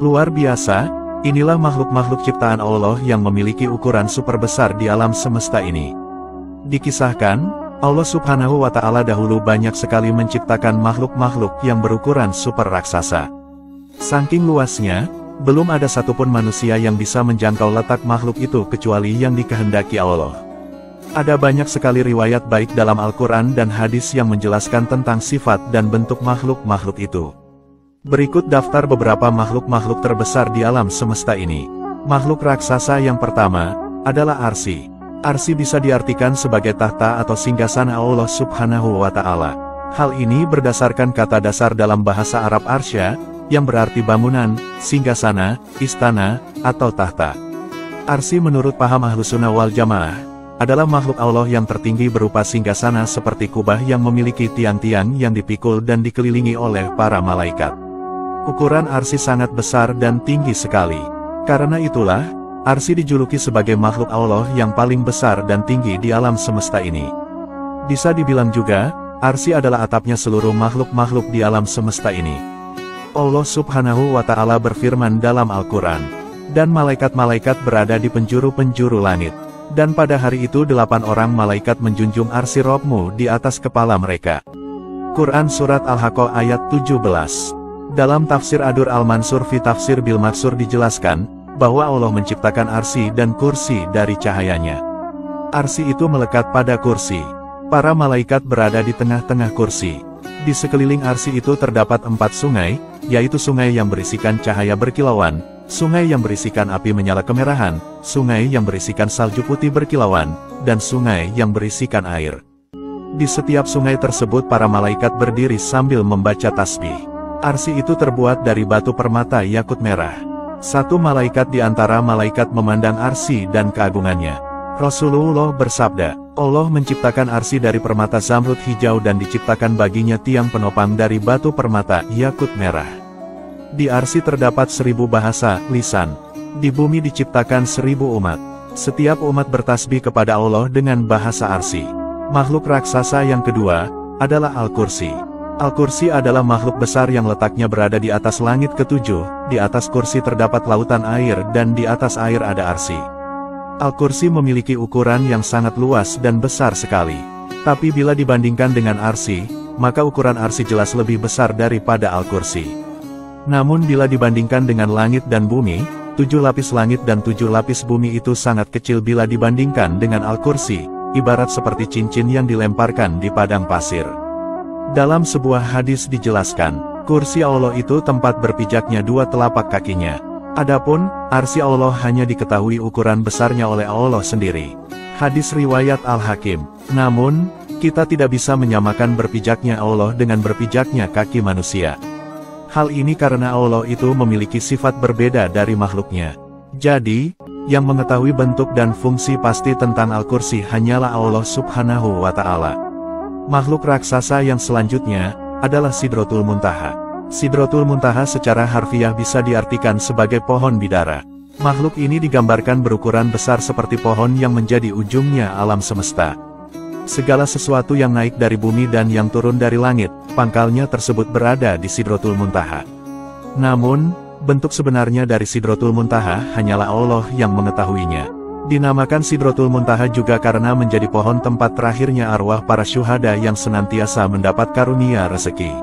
Luar biasa, inilah makhluk-makhluk ciptaan Allah yang memiliki ukuran super besar di alam semesta ini. Dikisahkan, Allah Subhanahu wa Ta'ala dahulu banyak sekali menciptakan makhluk-makhluk yang berukuran super raksasa. Saking luasnya, belum ada satupun manusia yang bisa menjangkau letak makhluk itu kecuali yang dikehendaki Allah. Ada banyak sekali riwayat baik dalam Al-Quran dan hadis yang menjelaskan tentang sifat dan bentuk makhluk-makhluk itu. Berikut daftar beberapa makhluk-makhluk terbesar di alam semesta ini. Makhluk raksasa yang pertama adalah Arsy. Arsy bisa diartikan sebagai tahta atau singgasana Allah Subhanahu wa Ta'ala. Hal ini berdasarkan kata dasar dalam bahasa Arab arsya, yang berarti bangunan, singgasana, istana, atau tahta. Arsy menurut paham Ahlussunnah wal Jamaah adalah makhluk Allah yang tertinggi berupa singgasana seperti kubah yang memiliki tiang-tiang yang dipikul dan dikelilingi oleh para malaikat. Ukuran Arsy sangat besar dan tinggi sekali. Karena itulah, Arsy dijuluki sebagai makhluk Allah yang paling besar dan tinggi di alam semesta ini. Bisa dibilang juga, Arsy adalah atapnya seluruh makhluk-makhluk di alam semesta ini. Allah Subhanahu wa Ta'ala berfirman dalam Al-Quran, dan malaikat-malaikat berada di penjuru-penjuru langit. Dan pada hari itu 8 orang malaikat menjunjung Arsy Robmu di atas kepala mereka. Quran Surat Al-Haqqah ayat 17. Dalam tafsir Adur Al-Mansur fi Tafsir Bil Maksur dijelaskan, bahwa Allah menciptakan Arsy dan kursi dari cahayanya. Arsy itu melekat pada kursi. Para malaikat berada di tengah-tengah kursi. Di sekeliling Arsy itu terdapat 4 sungai, yaitu sungai yang berisikan cahaya berkilauan, sungai yang berisikan api menyala kemerahan, sungai yang berisikan salju putih berkilauan, dan sungai yang berisikan air. Di setiap sungai tersebut para malaikat berdiri sambil membaca tasbih. Arsy itu terbuat dari batu permata yakut merah. Satu malaikat di antara malaikat memandang Arsy dan keagungannya. Rasulullah bersabda, Allah menciptakan Arsy dari permata zamrud hijau dan diciptakan baginya tiang penopang dari batu permata yakut merah. Di Arsy terdapat 1000 bahasa, lisan. Di bumi diciptakan 1000 umat. Setiap umat bertasbih kepada Allah dengan bahasa Arsy. Makhluk raksasa yang kedua adalah Al-Kursi. Al-Kursi adalah makhluk besar yang letaknya berada di atas langit ketujuh, di atas kursi terdapat lautan air dan di atas air ada Arsy. Al-Kursi memiliki ukuran yang sangat luas dan besar sekali. Tapi bila dibandingkan dengan Arsy, maka ukuran Arsy jelas lebih besar daripada Al-Kursi. Namun bila dibandingkan dengan langit dan bumi, 7 lapis langit dan 7 lapis bumi itu sangat kecil bila dibandingkan dengan Al-Kursi, ibarat seperti cincin yang dilemparkan di padang pasir. Dalam sebuah hadis dijelaskan, kursi Allah itu tempat berpijaknya 2 telapak kakinya. Adapun, Arsy Allah hanya diketahui ukuran besarnya oleh Allah sendiri. Hadis riwayat Al-Hakim. Namun, kita tidak bisa menyamakan berpijaknya Allah dengan berpijaknya kaki manusia. Hal ini karena Allah itu memiliki sifat berbeda dari makhluknya. Jadi, yang mengetahui bentuk dan fungsi pasti tentang Al-Kursi hanyalah Allah Subhanahu wa Ta'ala. Makhluk raksasa yang selanjutnya adalah Sidratul Muntaha. Sidratul Muntaha secara harfiah bisa diartikan sebagai pohon bidara. Makhluk ini digambarkan berukuran besar seperti pohon yang menjadi ujungnya alam semesta. Segala sesuatu yang naik dari bumi dan yang turun dari langit, pangkalnya tersebut berada di Sidratul Muntaha. Namun, bentuk sebenarnya dari Sidratul Muntaha hanyalah Allah yang mengetahuinya. Dinamakan Sidratul Muntaha juga karena menjadi pohon tempat terakhirnya arwah para syuhada yang senantiasa mendapat karunia rezeki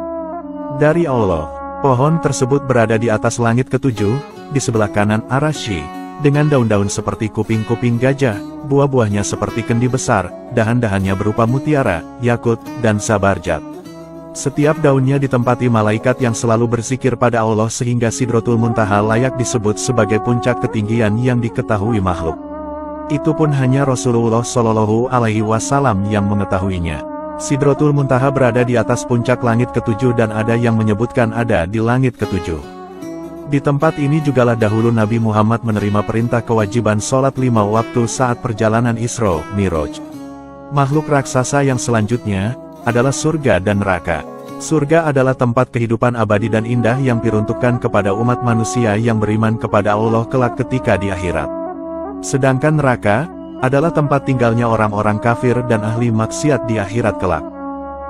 dari Allah. Pohon tersebut berada di atas langit ketujuh, di sebelah kanan Arasy, dengan daun-daun seperti kuping-kuping gajah, buah-buahnya seperti kendi besar, dahan-dahannya berupa mutiara, yakut, dan zabarjat. Setiap daunnya ditempati malaikat yang selalu berzikir pada Allah sehingga Sidratul Muntaha layak disebut sebagai puncak ketinggian yang diketahui makhluk. Itu pun hanya Rasulullah Shallallahu Alaihi Wasallam yang mengetahuinya. Sidratul Muntaha berada di atas puncak langit ketujuh dan ada yang menyebutkan ada di langit ketujuh. Di tempat ini jugalah dahulu Nabi Muhammad menerima perintah kewajiban sholat 5 waktu saat perjalanan Isra Miraj. Makhluk raksasa yang selanjutnya adalah surga dan neraka. Surga adalah tempat kehidupan abadi dan indah yang diperuntukkan kepada umat manusia yang beriman kepada Allah kelak ketika di akhirat. Sedangkan neraka adalah tempat tinggalnya orang-orang kafir dan ahli maksiat di akhirat kelak.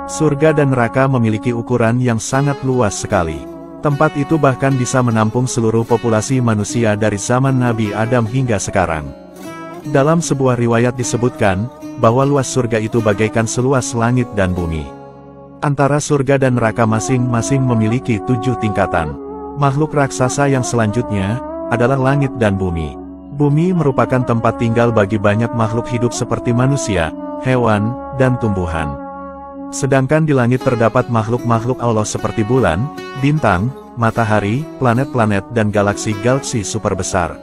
Surga dan neraka memiliki ukuran yang sangat luas sekali. Tempat itu bahkan bisa menampung seluruh populasi manusia dari zaman Nabi Adam hingga sekarang. Dalam sebuah riwayat disebutkan, bahwa luas surga itu bagaikan seluas langit dan bumi. Antara surga dan neraka masing-masing memiliki 7 tingkatan. Makhluk raksasa yang selanjutnya, adalah langit dan bumi. Bumi merupakan tempat tinggal bagi banyak makhluk hidup seperti manusia, hewan, dan tumbuhan. Sedangkan di langit terdapat makhluk-makhluk Allah seperti bulan, bintang, matahari, planet-planet dan galaksi-galaksi super besar.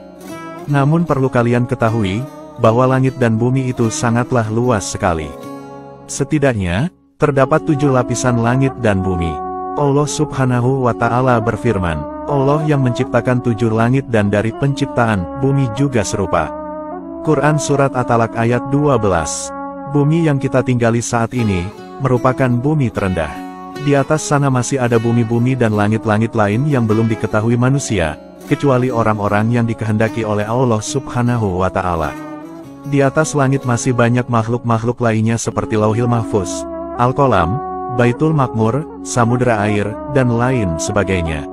Namun perlu kalian ketahui, bahwa langit dan bumi itu sangatlah luas sekali. Setidaknya, terdapat 7 lapisan langit dan bumi. Allah Subhanahu wa Ta'ala berfirman, Allah yang menciptakan 7 langit dan dari penciptaan bumi juga serupa. Quran Surat At-Talaq ayat 12. Bumi yang kita tinggali saat ini, merupakan bumi terendah. Di atas sana masih ada bumi-bumi dan langit-langit lain yang belum diketahui manusia, kecuali orang-orang yang dikehendaki oleh Allah Subhanahu wa Ta'ala. Di atas langit masih banyak makhluk-makhluk lainnya seperti Lauhil Mahfuz, Al-Qalam, Baitul Maqmur, Samudra Air, dan lain sebagainya.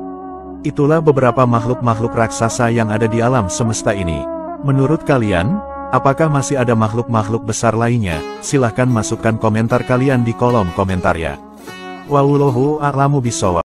Itulah beberapa makhluk-makhluk raksasa yang ada di alam semesta ini. Menurut kalian, apakah masih ada makhluk-makhluk besar lainnya? Silahkan masukkan komentar kalian di kolom komentar ya. Wallahu a'lamu bishawab.